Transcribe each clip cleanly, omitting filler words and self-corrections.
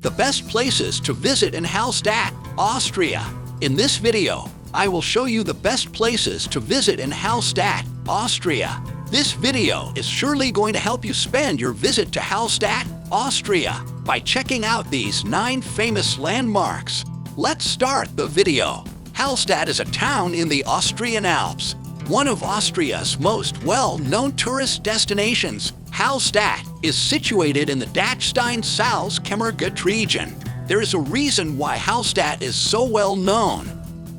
the best places to visit in Hallstatt, Austria. In this video, I will show you the best places to visit in Hallstatt, Austria. This video is surely going to help you spend your visit to Hallstatt, Austria by checking out these 9 famous landmarks. Let's start the video. Hallstatt is a town in the Austrian Alps, one of Austria's most well-known tourist destinations. Hallstatt is situated in the Dachstein-Salzkammergut region. There is a reason why Hallstatt is so well known.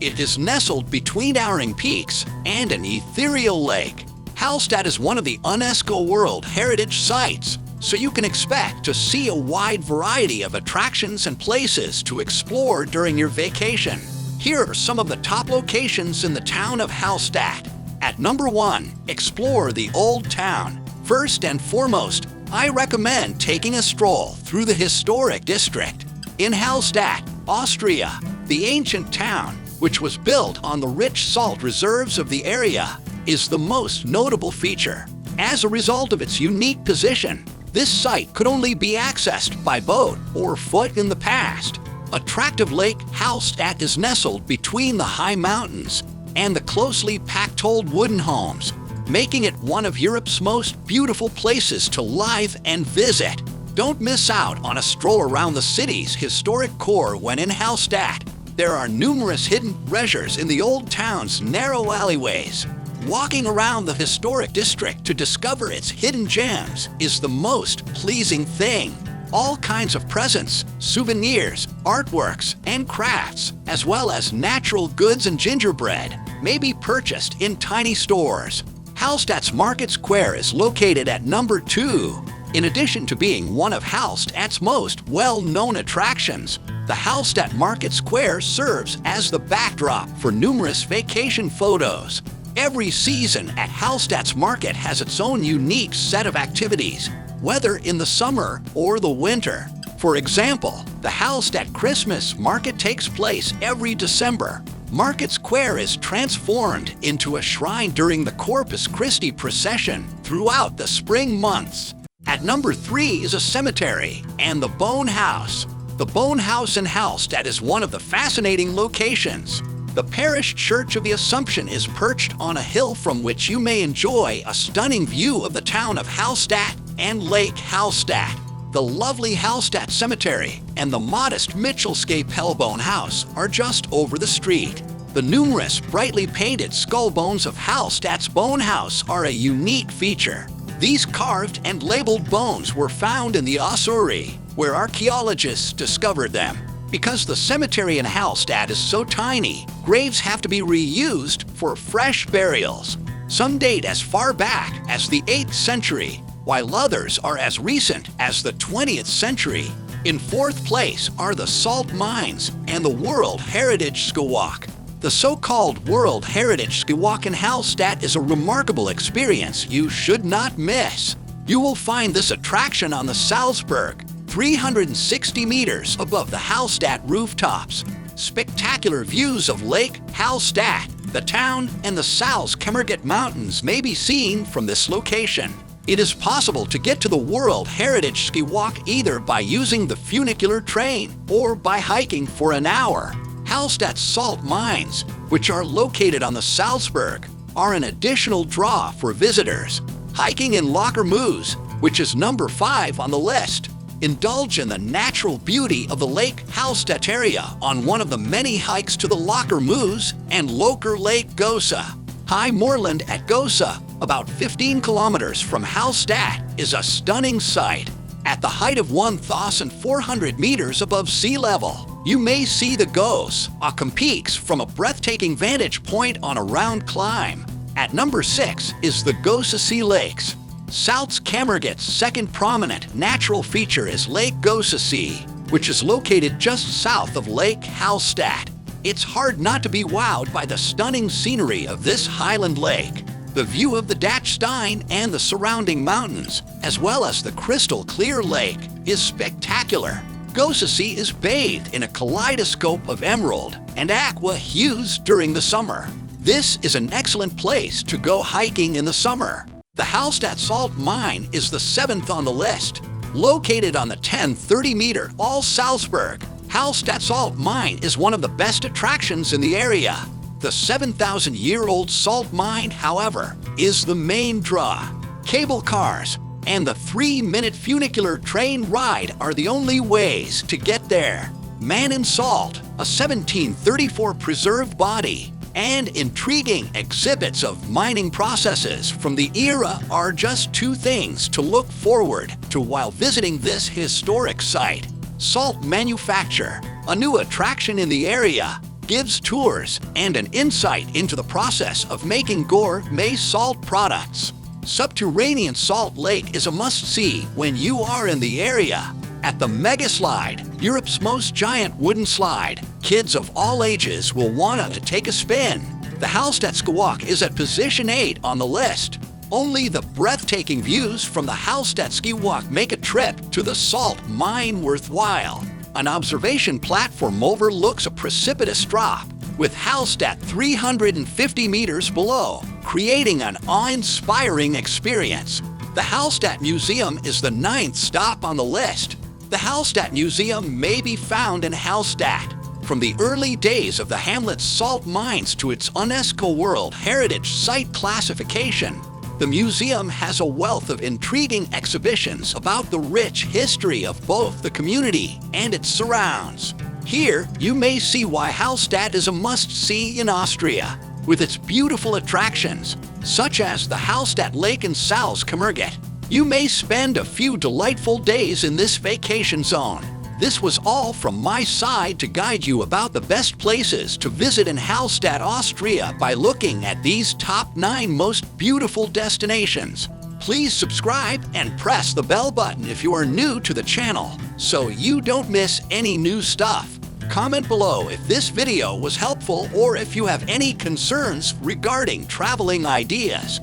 It is nestled between towering peaks and an ethereal lake. Hallstatt is one of the UNESCO World Heritage Sites, so you can expect to see a wide variety of attractions and places to explore during your vacation. Here are some of the top locations in the town of Hallstatt. At number 1, explore the Old Town. First and foremost, I recommend taking a stroll through the historic district. In Hallstatt, Austria, the ancient town, which was built on the rich salt reserves of the area, is the most notable feature. As a result of its unique position, this site could only be accessed by boat or foot in the past. Attractive Lake Hallstatt is nestled between the high mountains and the closely packed old wooden homes, making it one of Europe's most beautiful places to live and visit. Don't miss out on a stroll around the city's historic core when in Hallstatt. There are numerous hidden treasures in the old town's narrow alleyways. Walking around the historic district to discover its hidden gems is the most pleasing thing. All kinds of presents, souvenirs, artworks, and crafts, as well as natural goods and gingerbread, may be purchased in tiny stores. Hallstatt's Market Square is located at number 2. In addition to being one of Hallstatt's most well-known attractions, the Hallstatt Market Square serves as the backdrop for numerous vacation photos. Every season at Hallstatt's market has its own unique set of activities, whether in the summer or the winter. For example, the Hallstatt Christmas market takes place every December. Market Square is transformed into a shrine during the Corpus Christi procession throughout the spring months. At number 3 is a cemetery and the Bone House. The Bone House in Hallstatt is one of the fascinating locations. The parish church of the Assumption is perched on a hill from which you may enjoy a stunning view of the town of Hallstatt and Lake Hallstatt. The lovely Hallstatt Cemetery and the modest Mitchellscape Hellbone House are just over the street. The numerous brightly painted skull bones of Hallstatt's Bone House are a unique feature. These carved and labeled bones were found in the Ossuary, where archaeologists discovered them. Because the cemetery in Hallstatt is so tiny, graves have to be reused for fresh burials. Some date as far back as the 8th century, while others are as recent as the 20th century. In 4th place are the salt mines and the World Heritage Skywalk. The so-called World Heritage Skywalk in Hallstatt is a remarkable experience you should not miss. You will find this attraction on the Salzburg, 360 meters above the Hallstatt rooftops. Spectacular views of Lake Hallstatt, the town, and the Salzkammergut Mountains may be seen from this location. It is possible to get to the World Heritage Skywalk either by using the funicular train or by hiking for an hour. Hallstatt's salt mines, which are located on the Salzburg, are an additional draw for visitors. Hiking in Locher Moose, which is number 5 on the list. Indulge in the natural beauty of the Lake Hallstatt area on one of the many hikes to the Locher Moose and Locher Lake Gosa. High moorland at Gosa, about 15 kilometers from Hallstatt, is a stunning sight. At the height of 1,400 meters above sea level, you may see the Gosa peaks from a breathtaking vantage point on a round climb. At number 6 is the Gosa Sea Lakes. Salzkammergut's second prominent natural feature is Lake Gosa Sea, which is located just south of Lake Hallstatt. It's hard not to be wowed by the stunning scenery of this highland lake. The view of the Dachstein and the surrounding mountains, as well as the crystal-clear lake, is spectacular. Gosa Sea is bathed in a kaleidoscope of emerald and aqua hues during the summer. This is an excellent place to go hiking in the summer. The Hallstatt Salt Mine is the 7th on the list. Located on the 1030-meter All Salzburg, Hallstatt salt mine is one of the best attractions in the area. The 7,000-year-old salt mine, however, is the main draw. Cable cars and the 3-minute funicular train ride are the only ways to get there. Man in Salt, a 1734 preserved body, and intriguing exhibits of mining processes from the era are just two things to look forward to while visiting this historic site. Salt Manufacture, a new attraction in the area, gives tours and an insight into the process of making gourmet salt products. Subterranean Salt Lake is a must-see when you are in the area. At the Mega Slide, Europe's most giant wooden slide, kids of all ages will want to take a spin. The Hallstatt Skiwalk is at position 8 on the list. Only the breathtaking views from the Hallstatt Skiwalk make a trip to the salt mine worthwhile. An observation platform overlooks a precipitous drop, with Hallstatt 350 meters below, creating an awe-inspiring experience. The Hallstatt Museum is the 9th stop on the list. The Hallstatt Museum may be found in Hallstatt. From the early days of the hamlet's salt mines to its UNESCO World Heritage Site classification, the museum has a wealth of intriguing exhibitions about the rich history of both the community and its surrounds. Here, you may see why Hallstatt is a must-see in Austria, with its beautiful attractions, such as the Hallstatt Lake and Salzkammergut. You may spend a few delightful days in this vacation zone. This was all from my side to guide you about the best places to visit in Hallstatt, Austria by looking at these top 9 most beautiful destinations. Please subscribe and press the bell button if you are new to the channel so you don't miss any new stuff. Comment below if this video was helpful or if you have any concerns regarding traveling ideas.